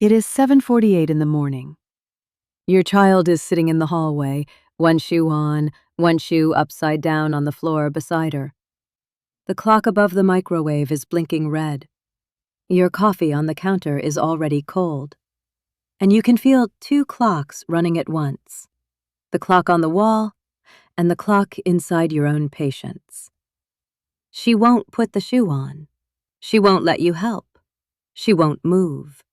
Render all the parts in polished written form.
It is 7:48 in the morning. Your child is sitting in the hallway, one shoe on, one shoe upside down on the floor beside her. The clock above the microwave is blinking red. Your coffee on the counter is already cold. And you can feel two clocks running at once. The clock on the wall and the clock inside your own patience. She won't put the shoe on. She won't let you help. She won't move.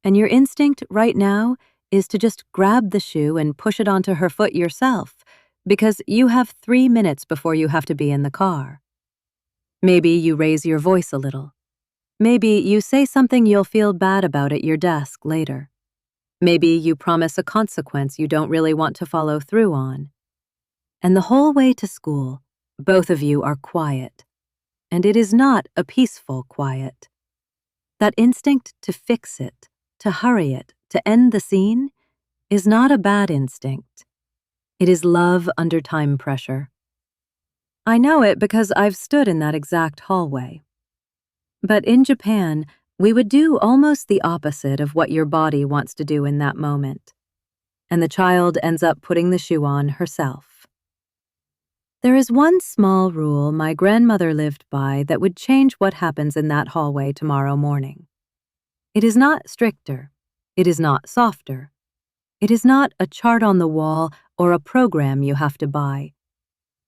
And your instinct right now is to just grab the shoe and push it onto her foot yourself, because you have 3 minutes before you have to be in the car. Maybe you raise your voice a little. Maybe you say something you'll feel bad about at your desk later. Maybe you promise a consequence you don't really want to follow through on. And the whole way to school, both of you are quiet. And it is not a peaceful quiet. That instinct to fix it, to hurry it, to end the scene, is not a bad instinct. It is love under time pressure. I know it because I've stood in that exact hallway. But in Japan, we would do almost the opposite of what your body wants to do in that moment. And the child ends up putting the shoe on herself. There is one small rule my grandmother lived by that would change what happens in that hallway tomorrow morning. It is not stricter. It is not softer. It is not a chart on the wall or a program you have to buy.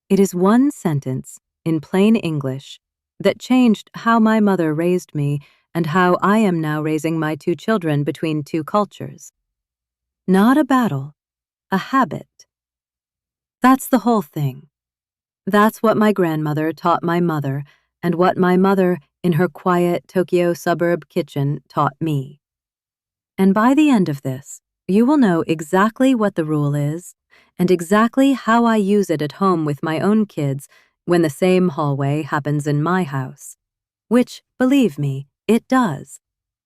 It is one sentence, in plain English, that changed how my mother raised me and how I am now raising my two children between two cultures. Not a battle, a habit. That's the whole thing. That's what my grandmother taught my mother and what my mother in her quiet Tokyo suburb kitchen taught me. And by the end of this, you will know exactly what the rule is and exactly how I use it at home with my own kids when the same hallway happens in my house, which, believe me, it does,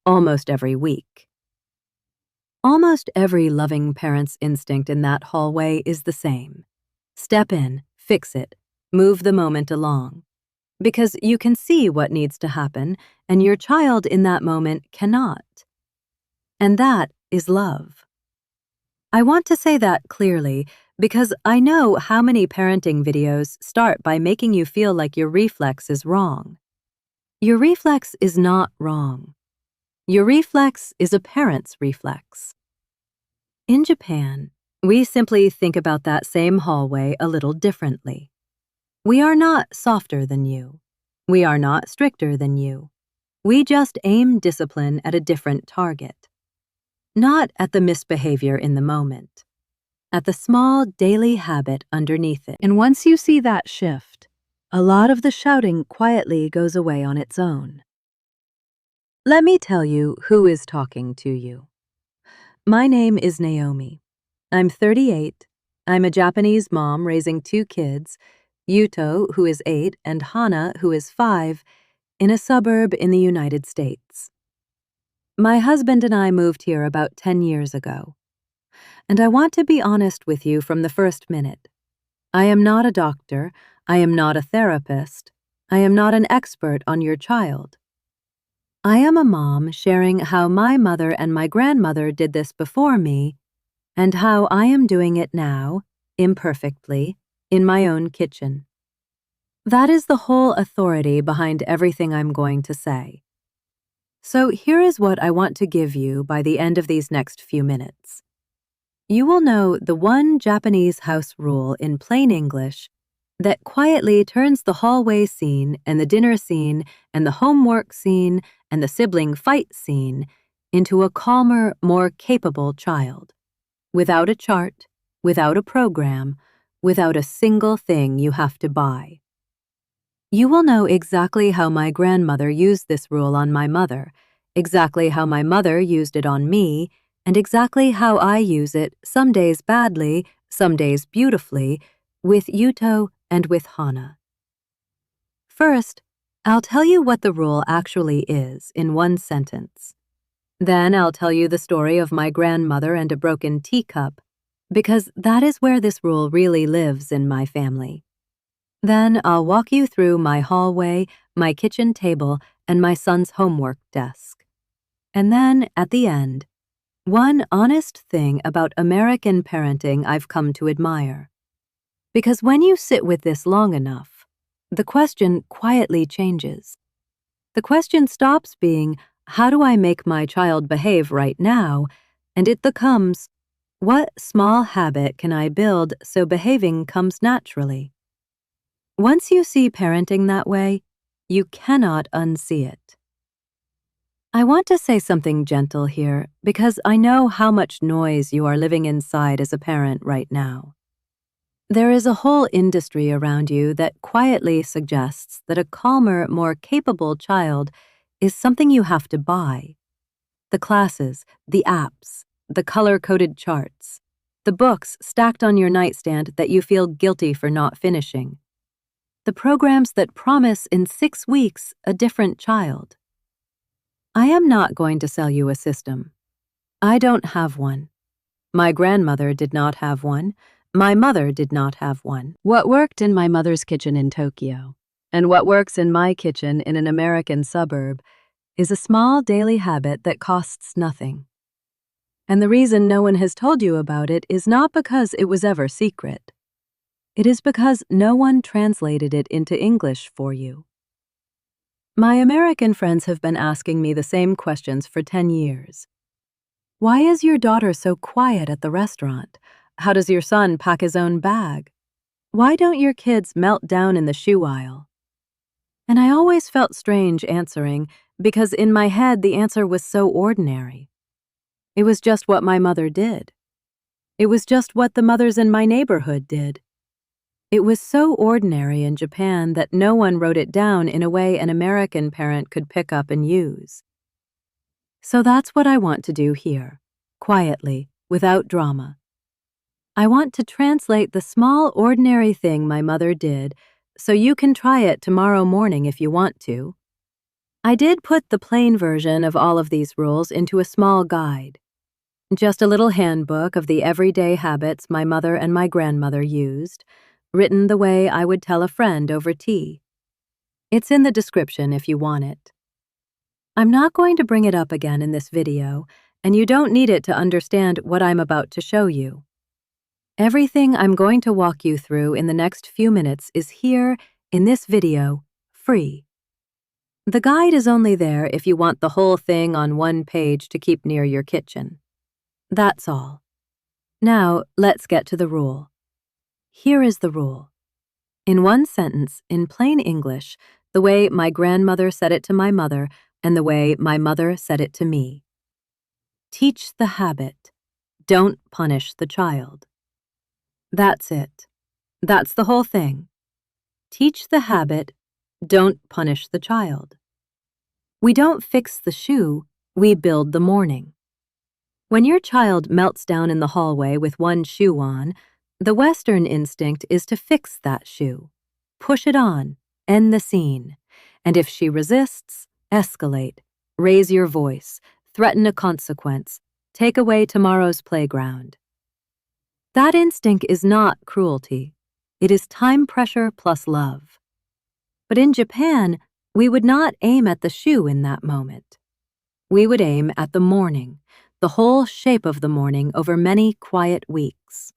almost every week. Almost every loving parent's instinct in that hallway is the same. Step in, fix it, move the moment along. Because you can see what needs to happen, and your child in that moment cannot. And that is love. I want to say that clearly because I know how many parenting videos start by making you feel like your reflex is wrong. Your reflex is not wrong. Your reflex is a parent's reflex. In Japan, we simply think about that same hallway a little differently. We are not softer than you. We are not stricter than you. We just aim discipline at a different target. Not at the misbehavior in the moment, at the small daily habit underneath it. And once you see that shift, a lot of the shouting quietly goes away on its own. Let me tell you who is talking to you. My name is Naomi. I'm 38. I'm a Japanese mom raising two kids, Yuto, who is 8, and Hana, who is 5, in a suburb in the United States. My husband and I moved here about 10 years ago. And I want to be honest with you from the first minute. I am not a doctor. I am not a therapist. I am not an expert on your child. I am a mom sharing how my mother and my grandmother did this before me, and how I am doing it now, imperfectly, in my own kitchen. That is the whole authority behind everything I'm going to say. So here is what I want to give you by the end of these next few minutes. You will know the one Japanese house rule in plain English that quietly turns the hallway scene and the dinner scene and the homework scene and the sibling fight scene into a calmer, more capable child. Without a chart, without a program, without a single thing you have to buy. You will know exactly how my grandmother used this rule on my mother, exactly how my mother used it on me, and exactly how I use it, some days badly, some days beautifully, with Yuto and with Hana. First, I'll tell you what the rule actually is in one sentence. Then I'll tell you the story of my grandmother and a broken teacup, because that is where this rule really lives in my family. Then I'll walk you through my hallway, my kitchen table, and my son's homework desk. And then, at the end, one honest thing about American parenting I've come to admire. Because when you sit with this long enough, the question quietly changes. The question stops being, how do I make my child behave right now? And it becomes, what small habit can I build so behaving comes naturally? Once you see parenting that way, you cannot unsee it. I want to say something gentle here because I know how much noise you are living inside as a parent right now. There is a whole industry around you that quietly suggests that a calmer, more capable child is something you have to buy. The classes, the apps, the color-coded charts, the books stacked on your nightstand that you feel guilty for not finishing, the programs that promise in 6 weeks a different child. I am not going to sell you a system. I don't have one. My grandmother did not have one. My mother did not have one. What worked in my mother's kitchen in Tokyo, and what works in my kitchen in an American suburb, is a small daily habit that costs nothing. And the reason no one has told you about it is not because it was ever secret. It is because no one translated it into English for you. My American friends have been asking me the same questions for 10 years. Why is your daughter so quiet at the restaurant? How does your son pack his own bag? Why don't your kids melt down in the shoe aisle? And I always felt strange answering because in my head the answer was so ordinary. It was just what my mother did. It was just what the mothers in my neighborhood did. It was so ordinary in Japan that no one wrote it down in a way an American parent could pick up and use. So that's what I want to do here, quietly, without drama. I want to translate the small, ordinary thing my mother did so you can try it tomorrow morning if you want to. I did put the plain version of all of these rules into a small guide. Just a little handbook of the everyday habits my mother and my grandmother used, written the way I would tell a friend over tea. It's in the description if you want it. I'm not going to bring it up again in this video, and you don't need it to understand what I'm about to show you. Everything I'm going to walk you through in the next few minutes is here, in this video, free. The guide is only there if you want the whole thing on one page to keep near your kitchen. That's all. Now, let's get to the rule. Here is the rule. In one sentence, in plain English, the way my grandmother said it to my mother and the way my mother said it to me. Teach the habit. Don't punish the child. That's it. That's the whole thing. Teach the habit. Don't punish the child. We don't fix the shoe, we build the morning. When your child melts down in the hallway with one shoe on, the Western instinct is to fix that shoe. Push it on, end the scene. And if she resists, escalate, raise your voice, threaten a consequence, take away tomorrow's playground. That instinct is not cruelty. It is time pressure plus love. But in Japan, we would not aim at the shoe in that moment. We would aim at the morning, the whole shape of the morning over many quiet weeks.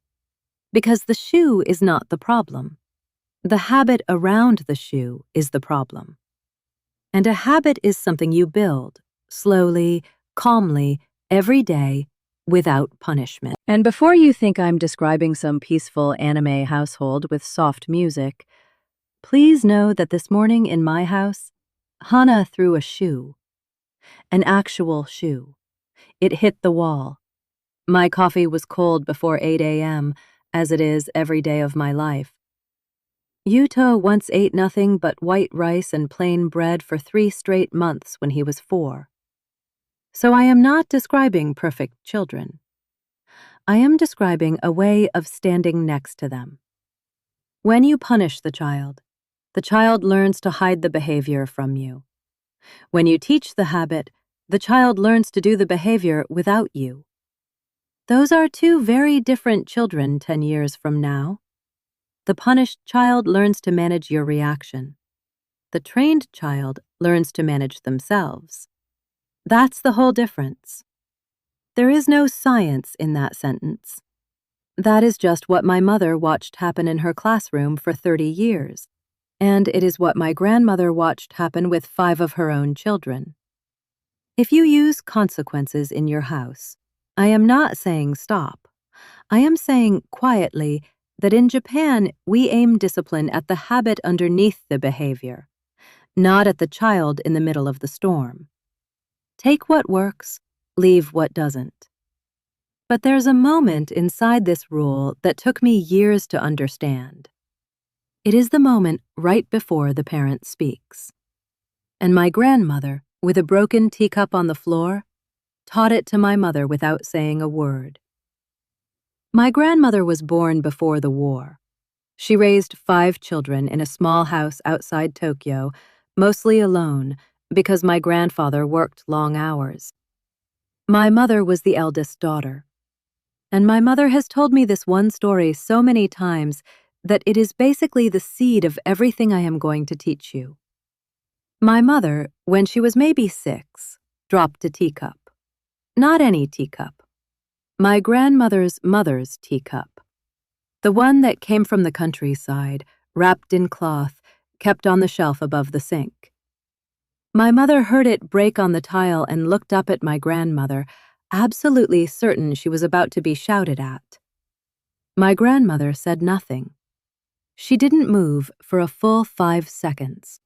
Because the shoe is not the problem. The habit around the shoe is the problem. And a habit is something you build, slowly, calmly, every day, without punishment. And before you think I'm describing some peaceful anime household with soft music, please know that this morning in my house, Hana threw a shoe. An actual shoe. It hit the wall. My coffee was cold before 8 a.m., as it is every day of my life. Yuta once ate nothing but white rice and plain bread for 3 straight months when he was 4. So I am not describing perfect children. I am describing a way of standing next to them. When you punish the child learns to hide the behavior from you. When you teach the habit, the child learns to do the behavior without you. Those are 2 very different children 10 years from now. The punished child learns to manage your reaction. The trained child learns to manage themselves. That's the whole difference. There is no science in that sentence. That is just what my mother watched happen in her classroom for 30 years, and it is what my grandmother watched happen with 5 of her own children. If you use consequences in your house, I am not saying stop. I am saying quietly that in Japan we aim discipline at the habit underneath the behavior, not at the child in the middle of the storm. Take what works, leave what doesn't. But there's a moment inside this rule that took me years to understand. It is the moment right before the parent speaks. And my grandmother, with a broken teacup on the floor, taught it to my mother without saying a word. My grandmother was born before the war. She raised 5 children in a small house outside Tokyo, mostly alone, because my grandfather worked long hours. My mother was the eldest daughter. And my mother has told me this one story so many times that it is basically the seed of everything I am going to teach you. My mother, when she was maybe 6, dropped a teacup. Not any teacup. My grandmother's mother's teacup. The one that came from the countryside, wrapped in cloth, kept on the shelf above the sink. My mother heard it break on the tile and looked up at my grandmother, absolutely certain she was about to be shouted at. My grandmother said nothing. She didn't move for a full 5 seconds.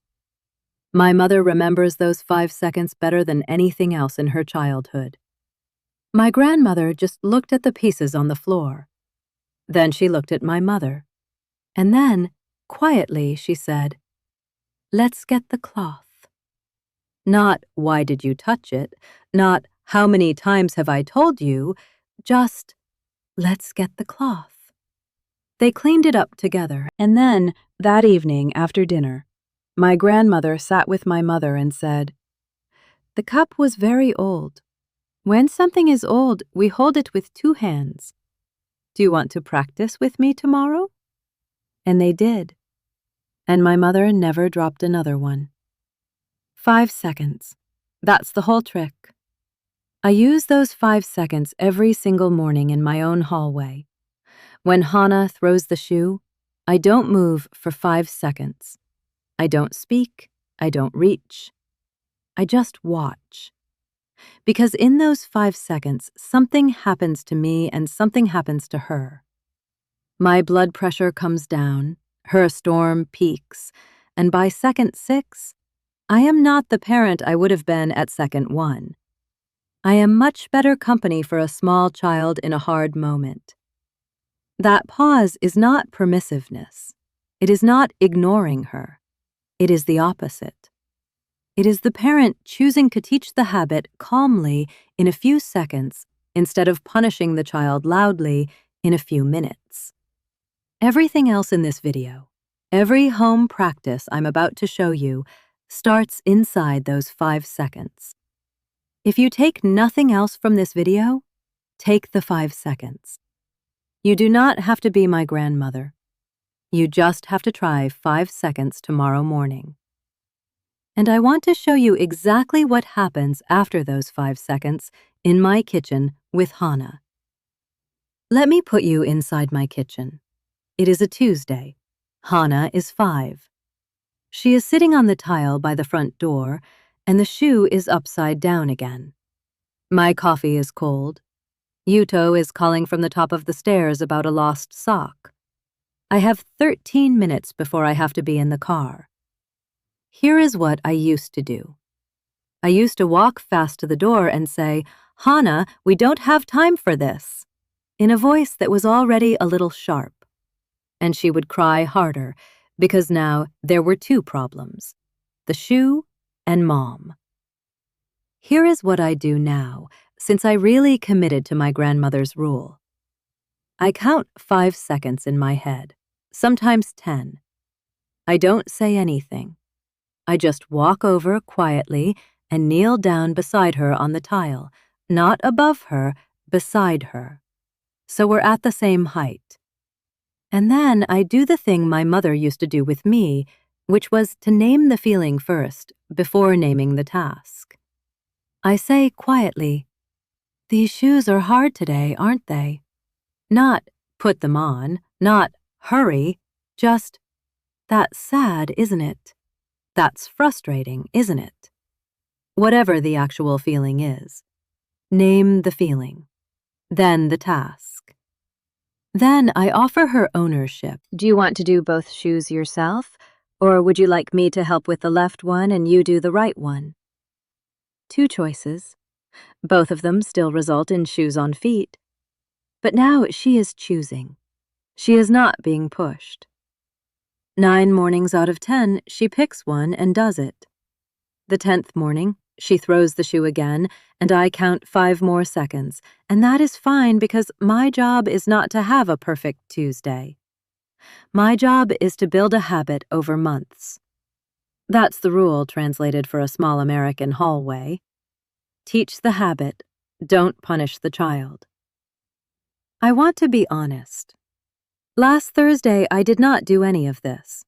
My mother remembers those 5 seconds better than anything else in her childhood. My grandmother just looked at the pieces on the floor. Then she looked at my mother. And then, quietly, she said, "Let's get the cloth." Not, "Why did you touch it?" Not, "How many times have I told you?" Just, "Let's get the cloth." They cleaned it up together, and then, that evening after dinner, my grandmother sat with my mother and said, "The cup was very old. When something is old, we hold it with 2 hands. Do you want to practice with me tomorrow?" And they did. And my mother never dropped another one. 5 seconds. That's the whole trick. I use those 5 seconds every single morning in my own hallway. When Hana throws the shoe, I don't move for 5 seconds. I don't speak. I don't reach. I just watch. Because in those 5 seconds, something happens to me and something happens to her. My blood pressure comes down, her storm peaks, and by second 6, I am not the parent I would have been at second 1. I am much better company for a small child in a hard moment. That pause is not permissiveness. It is not ignoring her. It is the opposite. It is the parent choosing to teach the habit calmly in a few seconds instead of punishing the child loudly in a few minutes. Everything else in this video, every home practice I'm about to show you, starts inside those 5 seconds. If you take nothing else from this video, take the 5 seconds. You do not have to be my grandmother. You just have to try 5 seconds tomorrow morning. And I want to show you exactly what happens after those 5 seconds in my kitchen with Hana. Let me put you inside my kitchen. It is a Tuesday. Hana is 5. She is sitting on the tile by the front door, and the shoe is upside down again. My coffee is cold. Yuto is calling from the top of the stairs about a lost sock. I have 13 minutes before I have to be in the car. Here is what I used to do. I used to walk fast to the door and say, "Hana, we don't have time for this," in a voice that was already a little sharp. And she would cry harder, because now there were 2 problems, the shoe and Mom. Here is what I do now, since I really committed to my grandmother's rule. I count 5 seconds in my head, sometimes 10. I don't say anything. I just walk over quietly and kneel down beside her on the tile, not above her, beside her. So we're at the same height. And then I do the thing my mother used to do with me, which was to name the feeling first, before naming the task. I say quietly, "These shoes are hard today, aren't they?" Not, "Put them on," not, "Hurry," just, "That's sad, isn't it? That's frustrating, isn't it?" Whatever the actual feeling is. Name the feeling. Then the task. Then I offer her ownership. Do you want to do both shoes yourself, or would you like me to help with the left one and you do the right one? Two choices. Both of them still result in shoes on feet. But now she is choosing. She is not being pushed. 9 mornings out of 10, she picks one and does it. The 10th morning, she throws the shoe again, and I count 5 more seconds, and that is fine because my job is not to have a perfect Tuesday. My job is to build a habit over months. That's the rule translated for a small American hallway. Teach the habit, don't punish the child. I want to be honest. Last Thursday, I did not do any of this.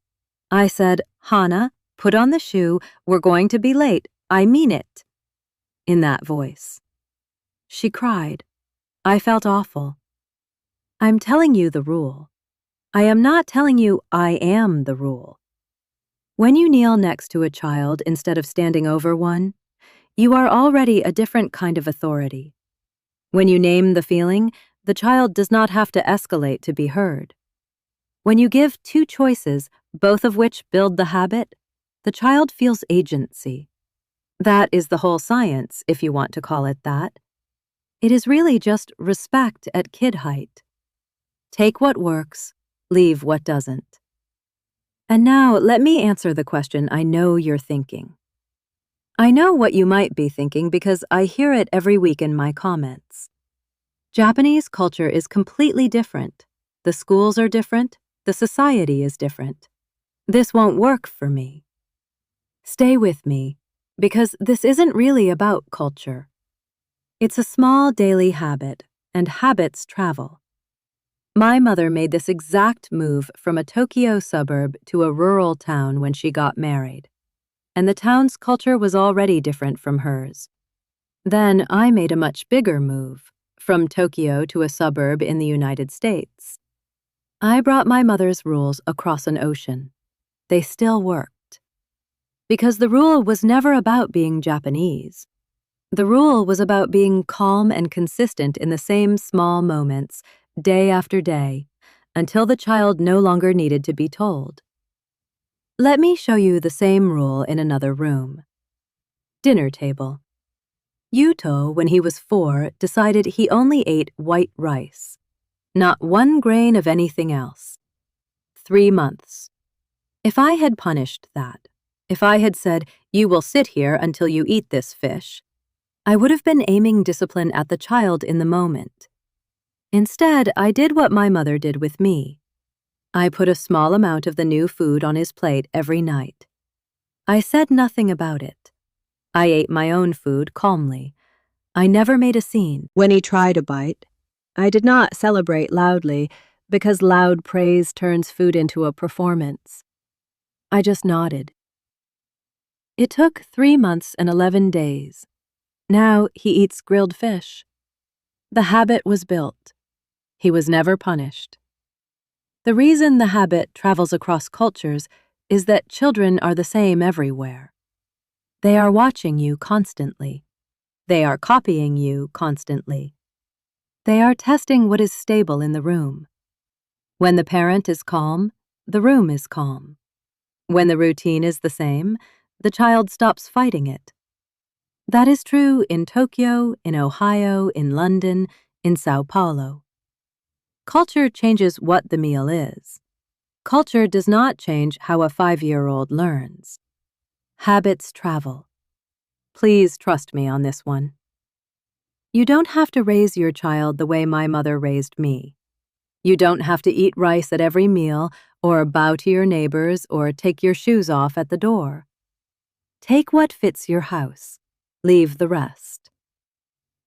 I said, "Hannah, put on the shoe, we're going to be late, I mean it," in that voice. She cried. I felt awful. I'm telling you the rule. I am not telling you I am the rule. When you kneel next to a child instead of standing over one, you are already a different kind of authority. When you name the feeling, the child does not have to escalate to be heard. When you give two choices, both of which build the habit, the child feels agency. That is the whole science, if you want to call it that. It is really just respect at kid height. Take what works, leave what doesn't. And now let me answer the question I know you're thinking. I know what you might be thinking because I hear it every week in my comments. Japanese culture is completely different. The schools are different. The society is different. This won't work for me. Stay with me, because this isn't really about culture. It's a small daily habit, and habits travel. My mother made this exact move from a Tokyo suburb to a rural town when she got married, and the town's culture was already different from hers. Then I made a much bigger move, from Tokyo to a suburb in the United States. I brought my mother's rules across an ocean. They still worked. Because the rule was never about being Japanese. The rule was about being calm and consistent in the same small moments, day after day, until the child no longer needed to be told. Let me show you the same rule in another room. Dinner table. Yuto, when he was 4, decided he only ate white rice. Not one grain of anything else. 3 months. If I had punished that, if I had said, "You will sit here until you eat this fish," I would have been aiming discipline at the child in the moment. Instead, I did what my mother did with me. I put a small amount of the new food on his plate every night. I said nothing about it. I ate my own food calmly. I never made a scene. When he tried a bite, I did not celebrate loudly because loud praise turns food into a performance. I just nodded. It took 3 months and 11 days. Now he eats grilled fish. The habit was built. He was never punished. The reason the habit travels across cultures is that children are the same everywhere. They are watching you constantly. They are copying you constantly. They are testing what is stable in the room. When the parent is calm, the room is calm. When the routine is the same, the child stops fighting it. That is true in Tokyo, in Ohio, in London, in Sao Paulo. Culture changes what the meal is. Culture does not change how a 5-year-old learns. Habits travel. Please trust me on this one. You don't have to raise your child the way my mother raised me. You don't have to eat rice at every meal, or bow to your neighbors, or take your shoes off at the door. Take what fits your house. Leave the rest.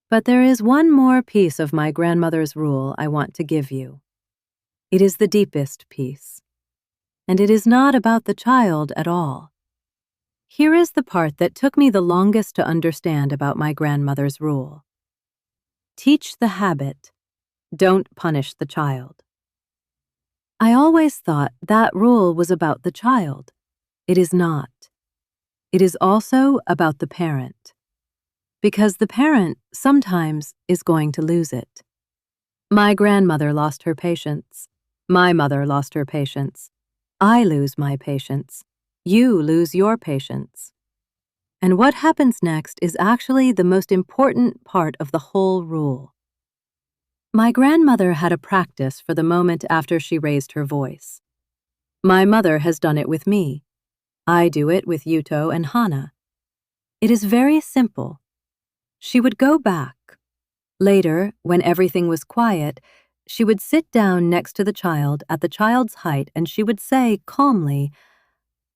But there is one more piece of my grandmother's rule I want to give you. It is the deepest piece. And it is not about the child at all. Here is the part that took me the longest to understand about my grandmother's rule. Teach the habit. Don't punish the child. I always thought that rule was about the child. It is not. It is also about the parent. Because the parent sometimes is going to lose it. My grandmother lost her patience. My mother lost her patience. I lose my patience. You lose your patience. And what happens next is actually the most important part of the whole rule. My grandmother had a practice for the moment after she raised her voice. My mother has done it with me. I do it with Yuto and Hana. It is very simple. She would go back. Later, when everything was quiet, she would sit down next to the child at the child's height and she would say calmly,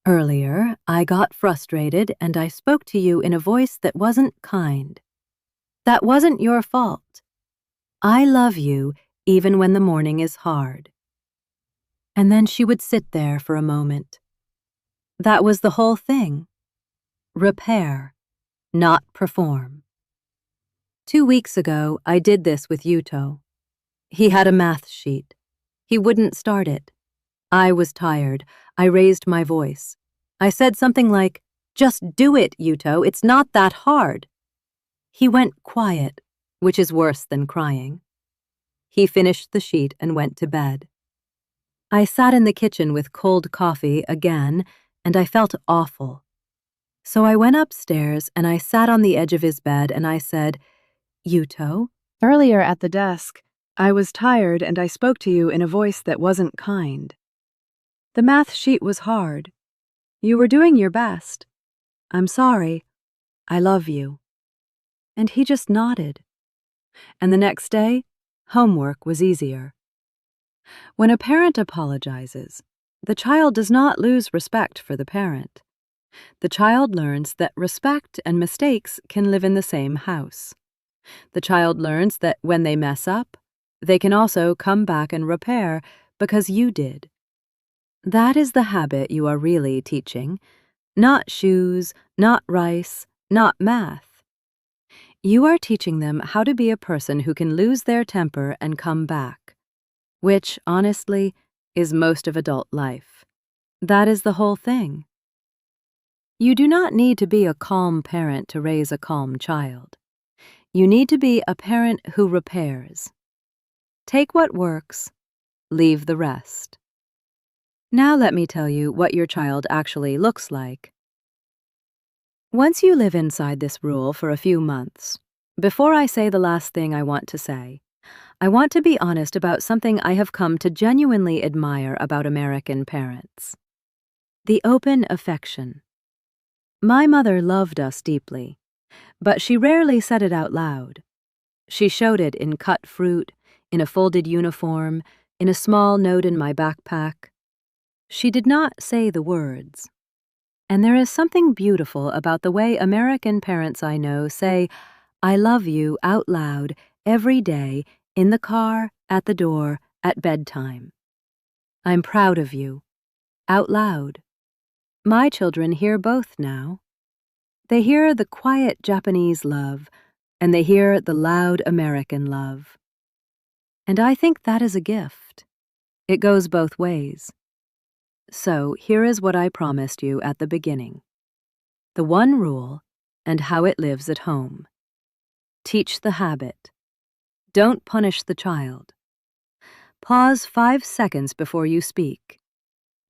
"Earlier, I got frustrated and I spoke to you in a voice that wasn't kind. That wasn't your fault. I love you even when the morning is hard." And then she would sit there for a moment. That was the whole thing. Repair, not perform. 2 weeks ago, I did this with Yuto. He had a math sheet. He wouldn't start it. I was tired. I raised my voice. I said something like, "Just do it, Yuto. It's not that hard." He went quiet, which is worse than crying. He finished the sheet and went to bed. I sat in the kitchen with cold coffee again, and I felt awful. So I went upstairs and I sat on the edge of his bed and I said, "Yuto, earlier at the desk, I was tired and I spoke to you in a voice that wasn't kind. The math sheet was hard. You were doing your best. I'm sorry. I love you." And he just nodded. And the next day, homework was easier. When a parent apologizes, the child does not lose respect for the parent. The child learns that respect and mistakes can live in the same house. The child learns that when they mess up, they can also come back and repair because you did. That is the habit you are really teaching, not shoes, not rice, not math. You are teaching them how to be a person who can lose their temper and come back, which, honestly, is most of adult life. That is the whole thing. You do not need to be a calm parent to raise a calm child. You need to be a parent who repairs. Take what works, leave the rest. Now let me tell you what your child actually looks like. Once you live inside this rule for a few months, before I say the last thing I want to say, I want to be honest about something I have come to genuinely admire about American parents. The open affection. My mother loved us deeply, but she rarely said it out loud. She showed it in cut fruit, in a folded uniform, in a small note in my backpack. She did not say the words. And there is something beautiful about the way American parents I know say, "I love you" out loud every day, in the car, at the door, at bedtime. "I'm proud of you" out loud. My children hear both now. They hear the quiet Japanese love, and they hear the loud American love. And I think that is a gift. It goes both ways. So here is what I promised you at the beginning. The one rule and how it lives at home. Teach the habit. Don't punish the child. Pause 5 seconds before you speak.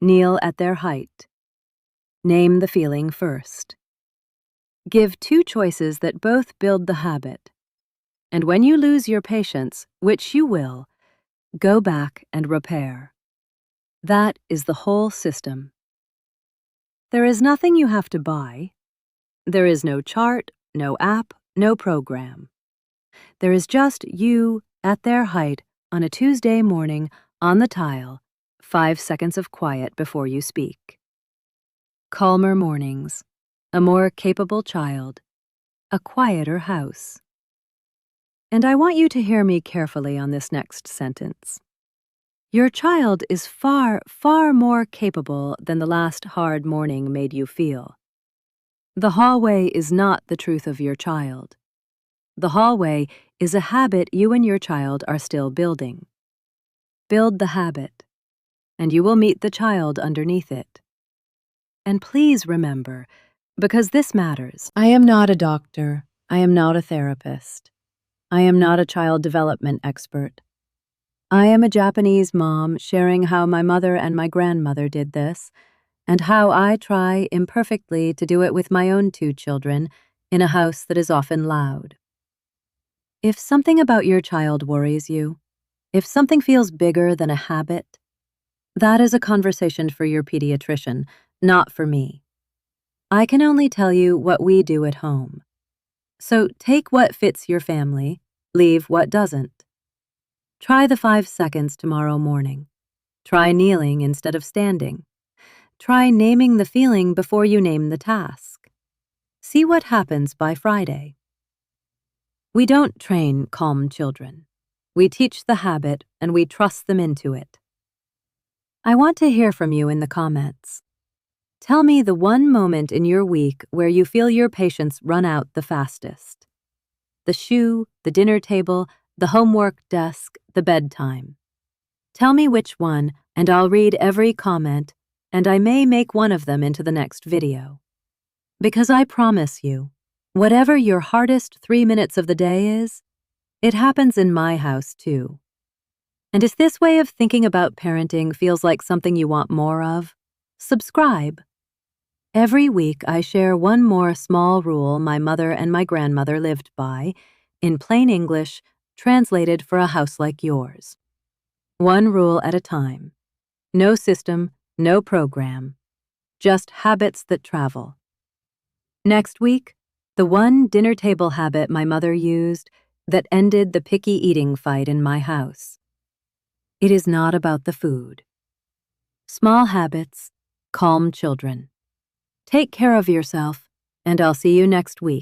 Kneel at their height. Name the feeling first. Give 2 choices that both build the habit. And when you lose your patience, which you will, go back and repair. That is the whole system. There is nothing you have to buy. There is no chart, no app, no program. There is just you at their height on a Tuesday morning on the tile, 5 seconds of quiet before you speak. Calmer mornings, a more capable child, a quieter house. And I want you to hear me carefully on this next sentence. Your child is far, far more capable than the last hard morning made you feel. The hallway is not the truth of your child. The hallway is a habit you and your child are still building. Build the habit, and you will meet the child underneath it. And please remember, because this matters, I am not a doctor. I am not a therapist. I am not a child development expert. I am a Japanese mom sharing how my mother and my grandmother did this, and how I try imperfectly to do it with my own 2 children in a house that is often loud. If something about your child worries you, if something feels bigger than a habit, that is a conversation for your pediatrician, not for me. I can only tell you what we do at home. So take what fits your family, leave what doesn't. Try the 5 seconds tomorrow morning. Try kneeling instead of standing. Try naming the feeling before you name the task. See what happens by Friday. We don't train calm children. We teach the habit and we trust them into it. I want to hear from you in the comments. Tell me the one moment in your week where you feel your patience run out the fastest. The shoe, the dinner table, the homework desk, the bedtime. Tell me which one, and I'll read every comment, and I may make one of them into the next video. Because I promise you, whatever your hardest 3 minutes of the day is, it happens in my house too. And if this way of thinking about parenting feels like something you want more of, subscribe. Every week I share one more small rule my mother and my grandmother lived by, in plain English, translated for a house like yours. One rule at a time. No system, no program. Just habits that travel. Next week, the one dinner table habit my mother used that ended the picky eating fight in my house. It is not about the food. Small habits, calm children. Take care of yourself, and I'll see you next week.